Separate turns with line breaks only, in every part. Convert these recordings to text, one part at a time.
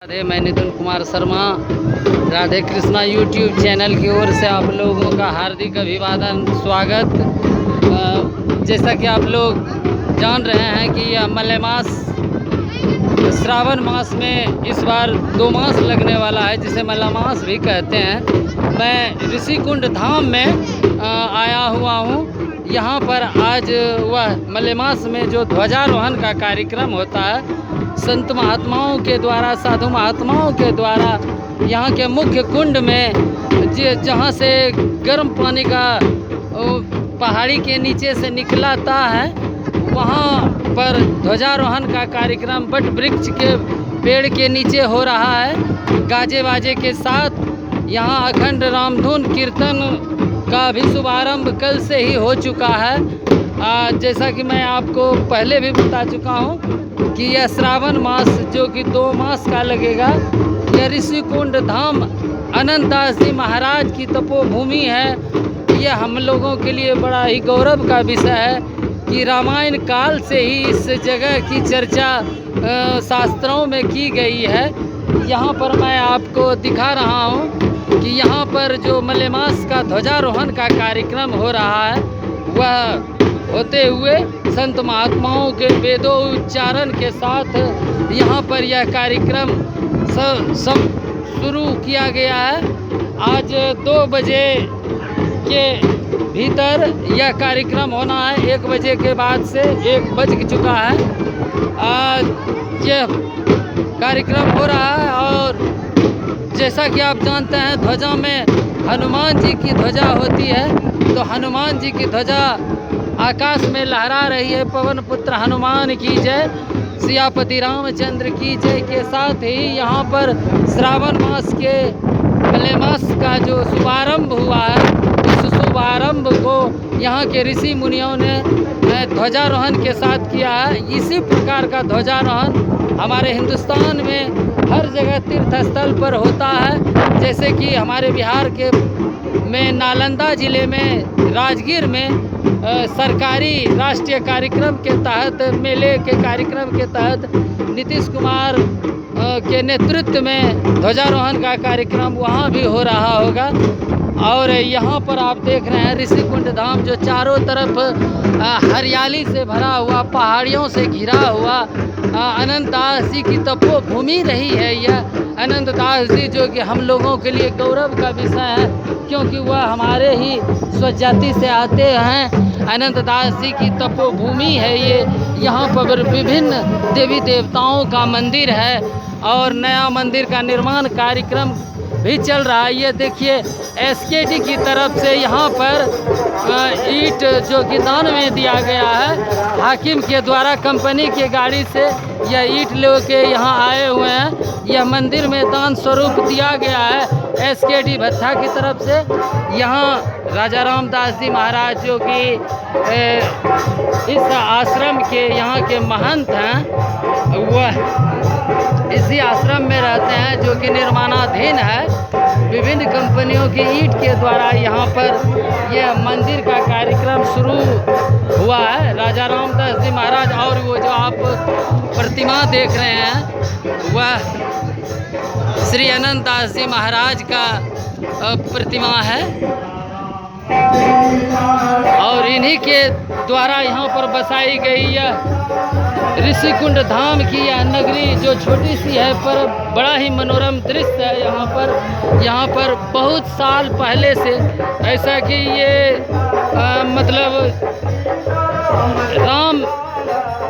राधे, मैं Nitin Kumar Sharma Radhe Krishna YouTube channel की ओर से आप लोगों का हार्दिक अभिवादन स्वागत। जैसा कि आप लोग जान रहे हैं कि यह मलयमास श्रावण मास में इस बार 2 मास लगने वाला है, जिसे मलयमास भी कहते हैं। मैं ऋषिकुंड धाम में आया हुआ हूँ। यहाँ पर आज वह मलयमास में जो ध्वजारोहण का कार्यक्रम होता है, संत महात्माओं के द्वारा, साधु महात्माओं के द्वारा यहाँ के मुख्य कुंड में जहाँ से गर्म पानी का पहाड़ी के नीचे से निकलाता है, वहाँ पर ध्वजारोहण का कार्यक्रम बट वृक्ष के पेड़ के नीचे हो रहा है। गाजे बाजे के साथ यहाँ अखंड रामधुन कीर्तन का भी शुभारंभ कल से ही हो चुका है। जैसा कि मैं आपको पहले भी बता चुका हूँ कि यह श्रावण मास जो कि 2 मास का लगेगा, यह ऋषिकुंड धाम अनंत दास जी महाराज की तपोभूमि है। यह हम लोगों के लिए बड़ा ही गौरव का विषय है कि रामायण काल से ही इस जगह की चर्चा शास्त्रों में की गई है। यहाँ पर मैं आपको दिखा रहा हूँ कि यहाँ पर जो मलयमास का ध्वजारोहण का कार्यक्रम हो रहा है, वह होते हुए संत महात्माओं के वेदों उच्चारण के साथ यहाँ पर यह कार्यक्रम सब शुरू किया गया है। आज 2 बजे के भीतर यह कार्यक्रम होना है। 1 बजे के बाद से 1 बज चुका है। यह कार्यक्रम हो रहा है और जैसा कि आप जानते हैं, ध्वजा में हनुमान जी की ध्वजा होती है, तो हनुमान जी की ध्वजा आकाश में लहरा रही है। पवन पुत्र हनुमान की जय, सियापति रामचंद्र की जय के साथ ही यहाँ पर श्रावण मास के मलयमास का जो शुभारंभ हुआ है, इस शुभारंभ को यहाँ के ऋषि मुनियों ने ध्वजारोहण के साथ किया है। इसी प्रकार का ध्वजारोहण हमारे हिंदुस्तान में हर जगह तीर्थ स्थल पर होता है। जैसे कि हमारे बिहार के में नालंदा ज़िले में राजगीर में सरकारी राष्ट्रीय कार्यक्रम के तहत, मेले के कार्यक्रम के तहत नीतीश कुमार के नेतृत्व में ध्वजारोहण का कार्यक्रम वहाँ भी हो रहा होगा। और यहाँ पर आप देख रहे हैं ऋषिकुंड धाम जो चारों तरफ हरियाली से भरा हुआ, पहाड़ियों से घिरा हुआ अनंत दास जी की तपोभूमि रही है। यह अनंत दास जी जो कि हम लोगों के लिए गौरव का विषय है, क्योंकि वह हमारे ही स्वजाति से आते हैं। अनंत दास जी की तपोभूमि है ये। यहाँ पर विभिन्न देवी देवताओं का मंदिर है और नया मंदिर का निर्माण कार्यक्रम भी चल रहा है। ये देखिए, एसकेडी की तरफ से यहाँ पर ईंट जो कि दान में दिया गया है, हाकिम के द्वारा कंपनी के गाड़ी से यह ईंट लेके यहाँ आए हुए हैं। यह मंदिर में दान स्वरूप दिया गया है एसकेडी भत्था की तरफ से। यहाँ राजा रामदास जी महाराज जो कि इस आश्रम के यहाँ के महंत हैं, वह इसी आश्रम में रहते हैं जो कि निर्माणाधीन है। विभिन्न कंपनियों की ईंट के द्वारा यहाँ पर यह मंदिर का कार्यक्रम शुरू हुआ है। राजा रामदास जी महाराज, और वो जो आप प्रतिमा देख रहे हैं, वह श्री अनंत दास जी महाराज का प्रतिमा है और इन्हीं के द्वारा यहाँ पर बसाई गई यह ऋषिकुंड धाम की यह नगरी जो छोटी सी है पर बड़ा ही मनोरम दृश्य है। यहाँ पर बहुत साल पहले से, ऐसा कि ये मतलब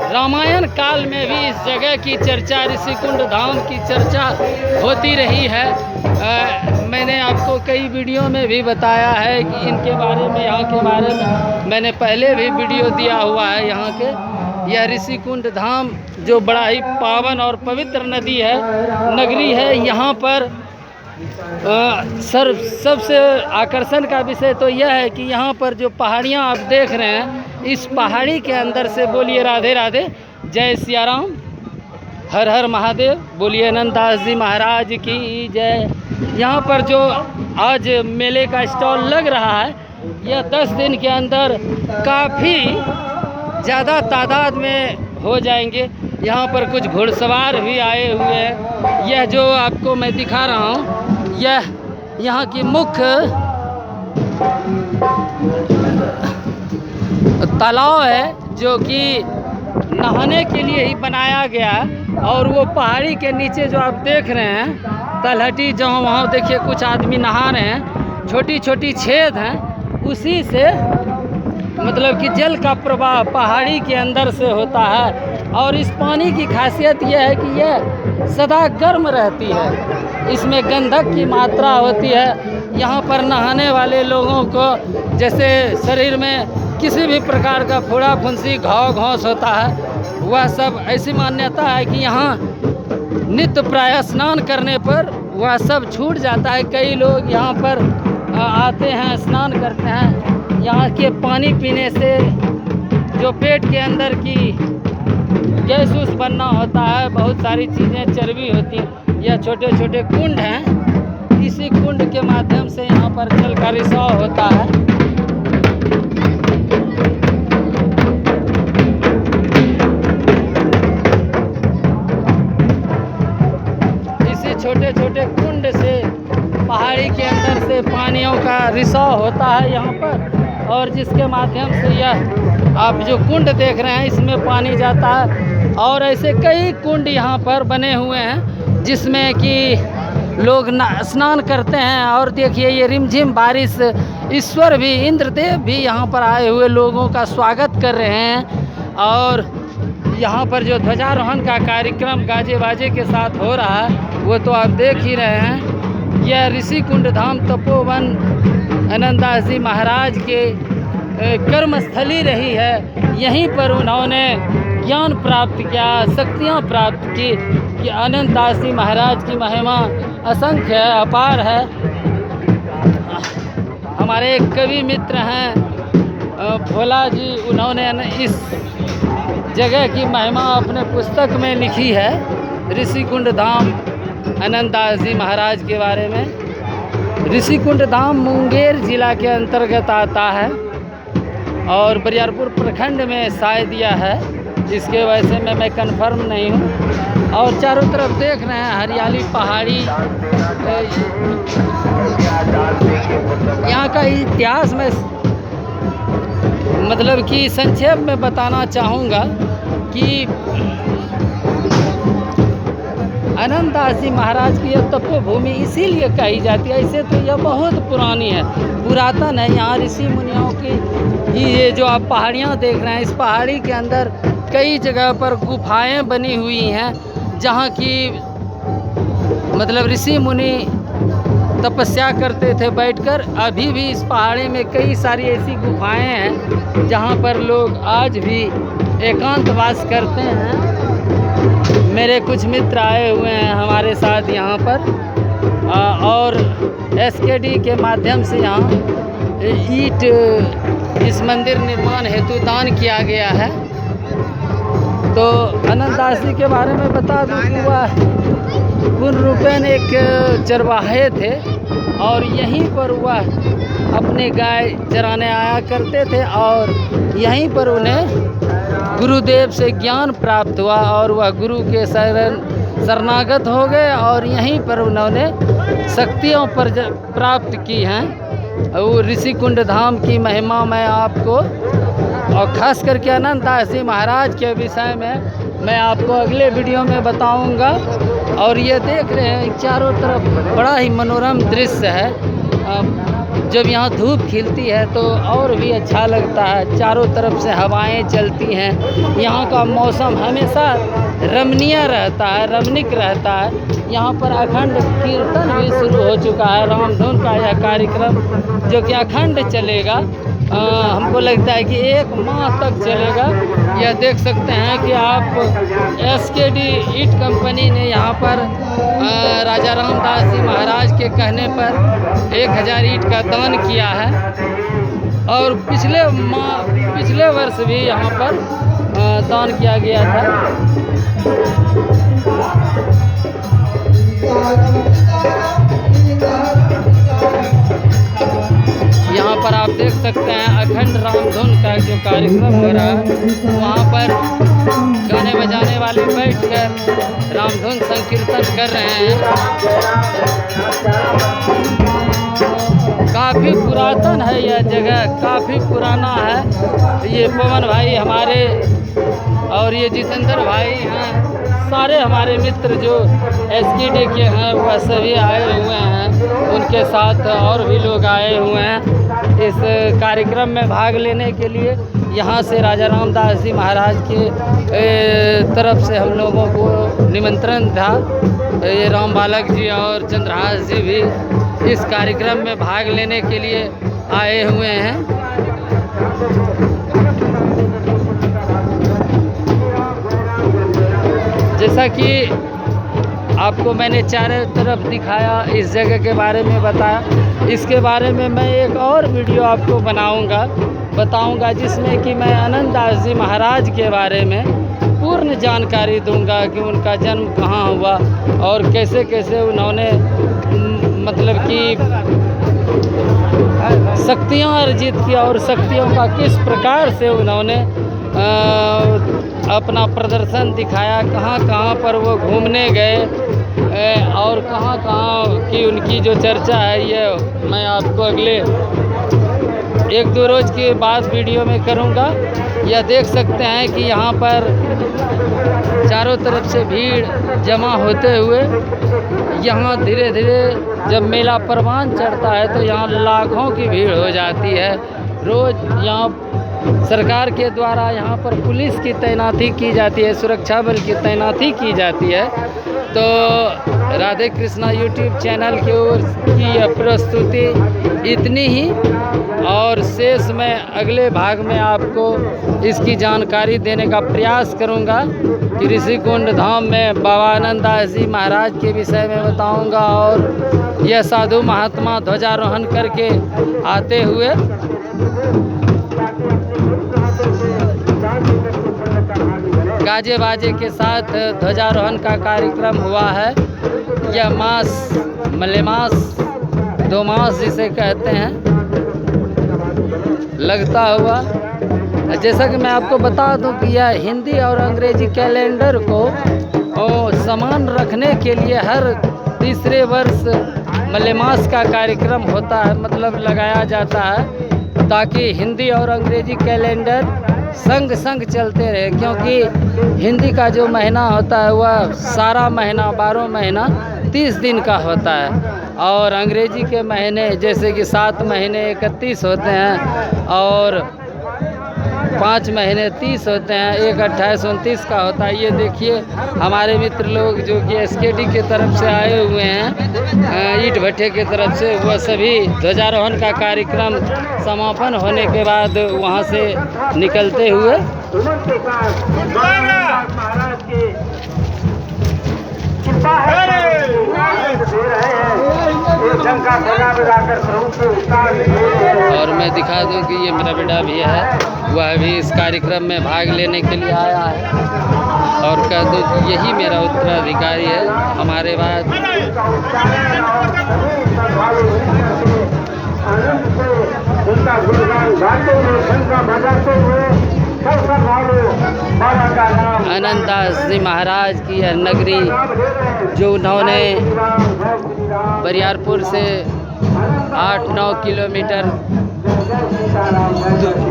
रामायण काल में भी इस जगह की चर्चा, ऋषिकुंड धाम की चर्चा होती रही है। मैंने आपको कई वीडियो में भी बताया है कि इनके बारे में, यहाँ के बारे में मैंने पहले भी वीडियो दिया हुआ है। यहाँ के यह ऋषिकुंड धाम जो बड़ा ही पावन और पवित्र नगरी है। यहाँ पर सबसे आकर्षण का विषय तो यह है कि यहाँ पर जो पहाड़ियाँ आप देख रहे हैं, इस पहाड़ी के अंदर से बोलिए राधे राधे, जय सिया राम, हर हर महादेव, बोलिए अनंत दास जी महाराज की जय। यहाँ पर जो आज मेले का स्टॉल लग रहा है, यह 10 दिन के अंदर काफ़ी ज़्यादा तादाद में हो जाएंगे। यहाँ पर कुछ घुड़सवार भी आए हुए हैं। यह जो आपको मैं दिखा रहा हूँ, यह यहाँ की मुख्य तालाब है जो कि नहाने के लिए ही बनाया गया है। और वो पहाड़ी के नीचे जो आप देख रहे हैं तलहटी, जहाँ वहाँ देखिए कुछ आदमी नहा रहे हैं, छोटी छोटी छेद हैं, उसी से मतलब कि जल का प्रवाह पहाड़ी के अंदर से होता है। और इस पानी की खासियत यह है कि यह सदा गर्म रहती है, इसमें गंधक की मात्रा होती है। यहाँ पर नहाने वाले लोगों को जैसे शरीर में किसी भी प्रकार का फोड़ा फुंसी घाव घास होता है, वह सब ऐसी मान्यता है कि यहाँ नित्य प्राय स्नान करने पर वह सब छूट जाता है। कई लोग यहाँ पर आते हैं, स्नान करते हैं। यहाँ के पानी पीने से जो पेट के अंदर की गैस उस बनना होता है, बहुत सारी चीज़ें चर्बी होती हैं। यह छोटे छोटे कुंड हैं, इसी कुंड के माध्यम से यहाँ पर जल का रिसाव होता है। इसी छोटे छोटे कुंड से पहाड़ी के अंदर से पानियों का रिसाव होता है यहाँ पर, और जिसके माध्यम से यह आप जो कुंड देख रहे हैं इसमें पानी जाता है। और ऐसे कई कुंड यहाँ पर बने हुए हैं जिसमें कि लोग स्नान करते हैं। और देखिए ये रिमझिम बारिश, ईश्वर भी, इंद्रदेव भी यहाँ पर आए हुए लोगों का स्वागत कर रहे हैं। और यहाँ पर जो ध्वजारोहण का कार्यक्रम गाजे बाजे के साथ हो रहा है वो तो आप देख ही रहे हैं। यह ऋषि कुंड धाम तपोवन आनंददास जी महाराज के कर्मस्थली रही है। यहीं पर उन्होंने ज्ञान प्राप्त किया, शक्तियाँ प्राप्त की। कि आनंददास जी महाराज की महिमा असंख्य है, अपार है। हमारे एक कवि मित्र हैं भोला जी, उन्होंने इस जगह की महिमा अपने पुस्तक में लिखी है, ऋषि कुंड धाम आनंददास जी महाराज के बारे में। ऋषि कुंड धाम मुंगेर जिला के अंतर्गत आता है और बरियारपुर प्रखंड में शायद यह है, इसके वजह से मैं कंफर्म नहीं हूँ। और चारों तरफ देख रहे हैं हरियाली, पहाड़ी। यहाँ का इतिहास में मतलब कि संक्षेप में बताना चाहूँगा कि आनंददास जी महाराज की यह तपोभूमि इसीलिए कही जाती है। ऐसे तो यह बहुत पुरानी है, पुरातन है। यहाँ ऋषि मुनियों की ये जो आप पहाड़ियाँ देख रहे हैं, इस पहाड़ी के अंदर कई जगह पर गुफाएं बनी हुई हैं जहाँ की मतलब ऋषि मुनि तपस्या करते थे बैठकर। अभी भी इस पहाड़ी में कई सारी ऐसी गुफाएं हैं जहाँ पर लोग आज भी एकांतवास करते हैं। मेरे कुछ मित्र आए हुए हैं हमारे साथ यहाँ पर और SKD के माध्यम से यहाँ ईंट इस मंदिर निर्माण हेतु दान किया गया है। तो आनंददास जी के बारे में बता दूं कि वह पूर्ण रूपेण एक चरवाहे थे और यहीं पर वह अपने गाय चराने आया करते थे और यहीं पर उन्हें गुरुदेव से ज्ञान प्राप्त हुआ और वह गुरु के शरणागत हो गए और यहीं पर उन्होंने शक्तियों पर प्राप्त की हैं। वो ऋषि कुंड धाम की महिमा मैं आपको और ख़ास करके आनंददास जी महाराज के विषय में मैं आपको अगले वीडियो में बताऊंगा। और ये देख रहे हैं चारों तरफ बड़ा ही मनोरम दृश्य है। जब यहाँ धूप खिलती है तो और भी अच्छा लगता है, चारों तरफ से हवाएं चलती हैं। यहाँ का मौसम हमेशा रमणीय रहता है, रमणीक रहता है। यहाँ पर अखंड कीर्तन भी शुरू हो चुका है, रामधुन का यह कार्यक्रम जो कि अखंड चलेगा। हमको लगता है कि 1 माह तक चलेगा। यह देख सकते हैं कि आप SKD ईंट कंपनी ने यहाँ पर राजा रामदास जी महाराज के कहने पर 1000 ईंट का दान किया है। और पिछले वर्ष भी यहाँ पर दान किया गया था। यहाँ पर आप देख सकते हैं अखंड रामधुन का जो कार्यक्रम हो रहा है वहाँ पर गाने बजाने वाले बैठकर रामधुन संकीर्तन कर रहे हैं। काफ़ी पुरातन है यह जगह, काफ़ी पुराना है। ये पवन भाई हमारे और ये जितेंद्र भाई हैं, सारे हमारे मित्र जो एसकेडी के हैं वह सभी आए हुए हैं। उनके साथ और भी लोग आए हुए हैं इस कार्यक्रम में भाग लेने के लिए। यहाँ से राजा रामदास जी महाराज के तरफ से हम लोगों को निमंत्रण था। ये राम बालक जी और चंद्रहास जी भी इस कार्यक्रम में भाग लेने के लिए आए हुए हैं। जैसा कि आपको मैंने चारों तरफ दिखाया, इस जगह के बारे में बताया, इसके बारे में मैं एक और वीडियो आपको बताऊंगा जिसमें कि मैं आनंद दास जी महाराज के बारे में पूर्ण जानकारी दूंगा कि उनका जन्म कहाँ हुआ और कैसे कैसे उन्होंने मतलब कि शक्तियाँ अर्जित की और शक्तियों का किस प्रकार से उन्होंने अपना प्रदर्शन दिखाया, कहाँ कहाँ पर वो घूमने गए और कहाँ कहाँ की उनकी जो चर्चा है ये मैं आपको अगले 1-2 रोज़ के बाद वीडियो में करूँगा। यह देख सकते हैं कि यहाँ पर चारों तरफ से भीड़ जमा होते हुए यहाँ धीरे धीरे जब मेला परवान चढ़ता है तो यहाँ लाखों की भीड़ हो जाती है। रोज़ यहाँ सरकार के द्वारा यहाँ पर पुलिस की तैनाती की जाती है, सुरक्षा बल की तैनाती की जाती है। तो राधे कृष्णा यूट्यूब चैनल की ओर की यह प्रस्तुति इतनी ही, और शेष मैं अगले भाग में आपको इसकी जानकारी देने का प्रयास करूंगा कि ऋषिकुंड धाम में बाबा आनंद दास जी महाराज के विषय में बताऊंगा और यह साधु महात्मा ध्वजारोहण करके आते हुए गाजे बाजे के साथ ध्वजारोहण का कार्यक्रम हुआ है। यह मास मलेमास 2 मास जिसे कहते हैं लगता हुआ। जैसा कि मैं आपको बता दूं कि यह हिंदी और अंग्रेजी कैलेंडर को समान रखने के लिए हर तीसरे वर्ष मलेमास का कार्यक्रम होता है, मतलब लगाया जाता है ताकि हिंदी और अंग्रेजी कैलेंडर संग संग चलते रहे। क्योंकि हिंदी का जो महीना होता है वह सारा महीना 12 महीना 30 दिन का होता है और अंग्रेजी के महीने जैसे कि 7 महीने 31 होते हैं और 5 महीने 30 होते हैं, एक 28 29 का होता है। ये देखिए हमारे मित्र लोग जो कि एसकेडी की तरफ से आए हुए हैं, ईंट भट्टे की तरफ से, वह सभी ध्वजारोहण का कार्यक्रम समापन होने के बाद वहाँ से निकलते हुए और मैं दिखा दूं कि ये मेरा बेटा भी है, वह भी इस कार्यक्रम में भाग लेने के लिए आया है और कह दूं कि यही मेरा उत्तराधिकारी है। हमारे बाद आनंद दास जी महाराज की यह नगरी जो उन्होंने बरियारपुर से 8-9 किलोमीटर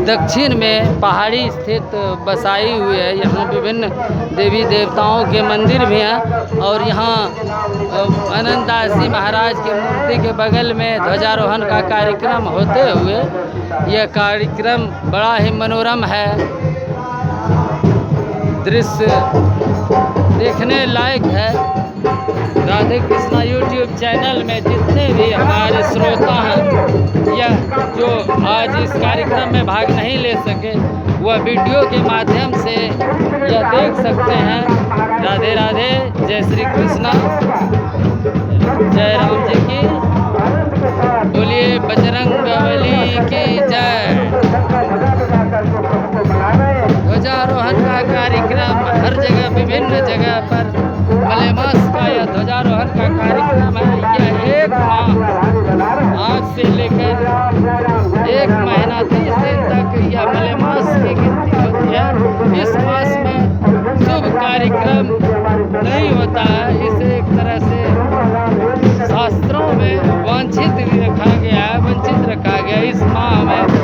दक्षिण में पहाड़ी स्थित बसाई हुई है। यहाँ विभिन्न देवी देवताओं के मंदिर भी हैं और यहाँ आनंद दास जी महाराज की मूर्ति के बगल में ध्वजारोहण का कार्यक्रम होते हुए यह कार्यक्रम बड़ा ही मनोरम है, दृश्य देखने लायक है। राधे कृष्णा यूट्यूब चैनल में जितने भी हमारे श्रोता हैं या जो आज इस कार्यक्रम में भाग नहीं ले सके वह वीडियो के माध्यम से यह देख सकते हैं। राधे राधे, जय श्री कृष्णा, जय राम जी की, बोलिए बजरंगबली की जय। ध्वजारोहण का कार्यक्रम हर जगह विभिन्न जगह पर मलेमास का यह ध्वजारोहण का कार्यक्रम है। यह 1 माह आज से लेकर 1 महीना 30 दिन तक यह मलेमास वंचित रखा गया है, वंचित रखा गया इस माह में